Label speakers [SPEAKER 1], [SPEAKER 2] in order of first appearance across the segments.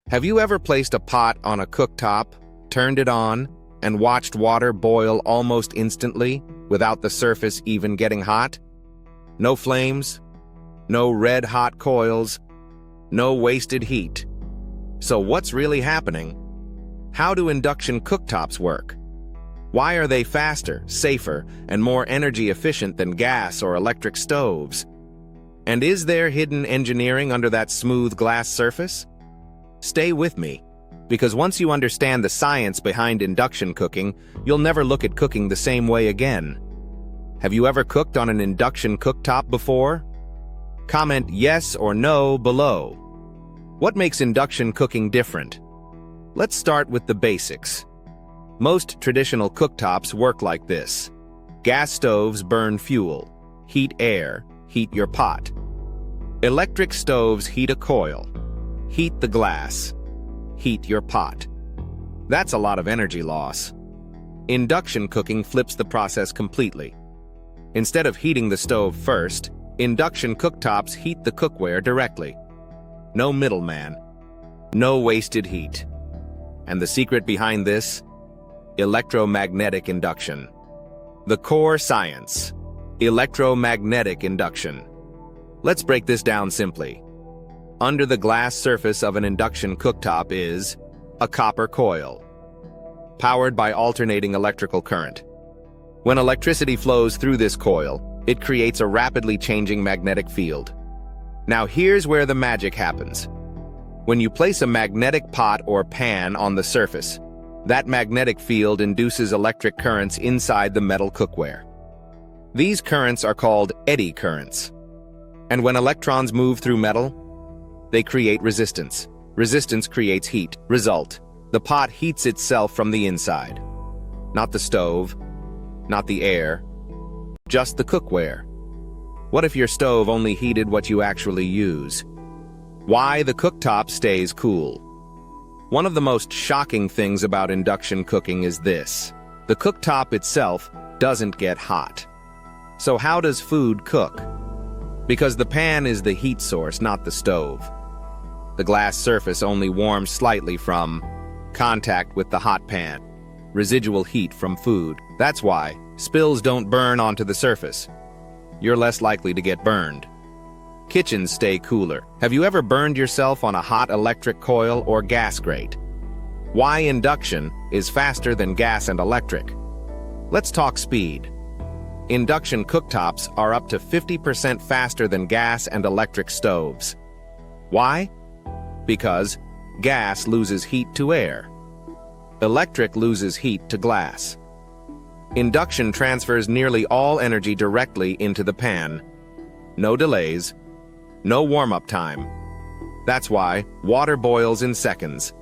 [SPEAKER 1] Have you ever placed a pot on a cooktop, turned it on, and watched water boil almost instantly without the surface even getting hot? No flames, no red-hot coils, no wasted heat. So what's really happening? How do induction cooktops work? Why are they faster, safer, and more energy efficient than gas or electric stoves? And is there hidden engineering under that smooth glass surface? Stay with me, because once you understand the science behind induction cooking, you'll never look at cooking the same way again. Have you ever cooked on an induction cooktop before? Comment yes or no below. What makes induction cooking different? Let's start with the basics. Most traditional cooktops work like this. Gas stoves burn fuel, heat air, heat your pot. Electric stoves heat a coil, heat the glass, heat your pot. That's a lot of energy loss. Induction cooking flips the process completely. Instead of heating the stove first, induction cooktops heat the cookware directly. No middleman, no wasted heat. And the secret behind this? Electromagnetic induction. The core science. Electromagnetic induction. Let's break this down simply. Under the glass surface of an induction cooktop is a copper coil, powered by alternating electrical current. When electricity flows through this coil, it creates a rapidly changing magnetic field. Now here's where the magic happens. When you place a magnetic pot or pan on the surface, that magnetic field induces electric currents inside the metal cookware. These currents are called eddy currents. And when electrons move through metal, they create resistance. Resistance creates heat. Result: the pot heats itself from the inside. Not the stove, not the air, just the cookware. What if your stove only heated what you actually use? Why the cooktop stays cool. One of the most shocking things about induction cooking is this. The cooktop itself doesn't get hot. So how does food cook? Because the pan is the heat source, not the stove. The glass surface only warms slightly from contact with the hot pan, residual heat from food. That's why spills don't burn onto the surface. You're less likely to get burned. Kitchens stay cooler. Have you ever burned yourself on a hot electric coil or gas grate? Why induction is faster than gas and electric? Let's talk speed. Induction cooktops are up to 50% faster than gas and electric stoves. Why? Because gas loses heat to air. Electric loses heat to glass. Induction transfers nearly all energy directly into the pan. No delays, no warm-up time. That's why water boils in seconds.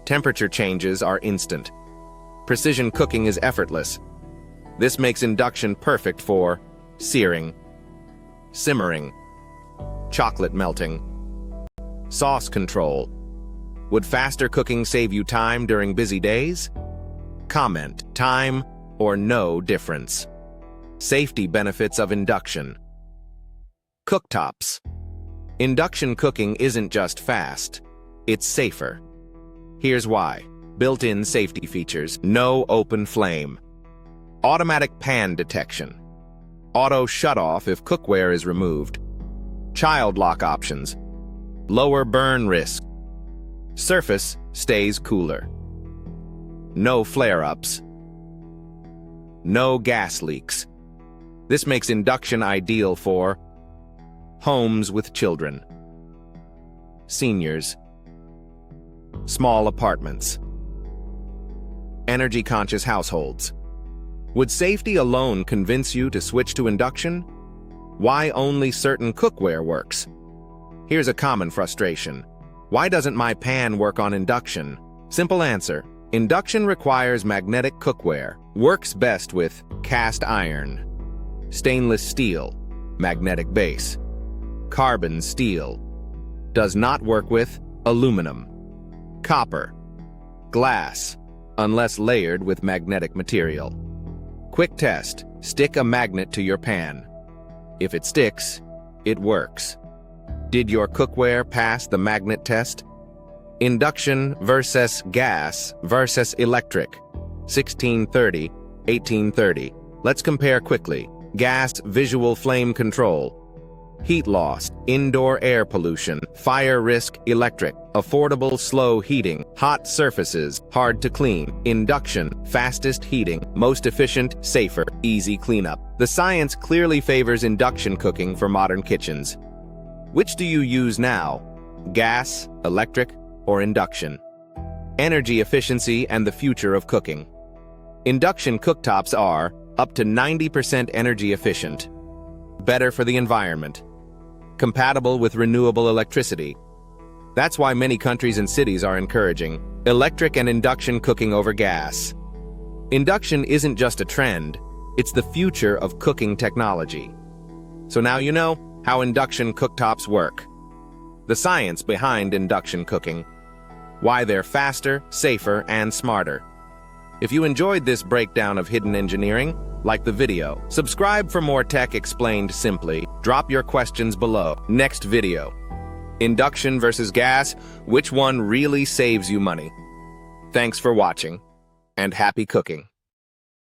[SPEAKER 1] Temperature changes are instant. Precision cooking is effortless. This makes induction perfect for searing, simmering, chocolate melting, sauce control. Would faster cooking save you time during busy days? Comment, time or no difference. Safety benefits of induction. Cooktops. Induction cooking isn't just fast, it's safer. Here's why. Built-in safety features. No open flame. Automatic pan detection. Auto shut-off if cookware is removed. Child lock options. Lower burn risk. Surface stays cooler. No flare-ups. No gas leaks. This makes induction ideal for homes with children, seniors, small apartments, energy-conscious households. Would safety alone convince you to switch to induction? Why only certain cookware works? Here's a common frustration. Why doesn't my pan work on induction? Simple answer. Induction requires magnetic cookware. Works best with cast iron, stainless steel, magnetic base. Carbon steel. Does not work with aluminum, copper, glass, unless layered with magnetic material. Quick test. Stick a magnet to your pan. If it sticks, it works. Did your cookware pass the magnet test? Induction versus gas versus electric. 1630, 1830. Let's compare quickly. Gas, visual flame control. Heat loss, indoor air pollution, fire risk, electric, affordable slow heating, hot surfaces, hard to clean, induction, fastest heating, most efficient, safer, easy cleanup. The science clearly favors induction cooking for modern kitchens. Which do you use now? Gas, electric, or induction? Energy efficiency and the future of cooking. Induction cooktops are up to 90% energy efficient, better for the environment, compatible with renewable electricity. That's why many countries and cities are encouraging electric and induction cooking over gas. Induction isn't just a trend, it's the future of cooking technology. So now you know how induction cooktops work, the science behind induction cooking, why they're faster, safer, and smarter. If you enjoyed this breakdown of hidden engineering, like the video. Subscribe for more tech explained simply. Drop your questions below. Next video. Induction versus gas, which one really saves you money? Thanks for watching, and happy cooking.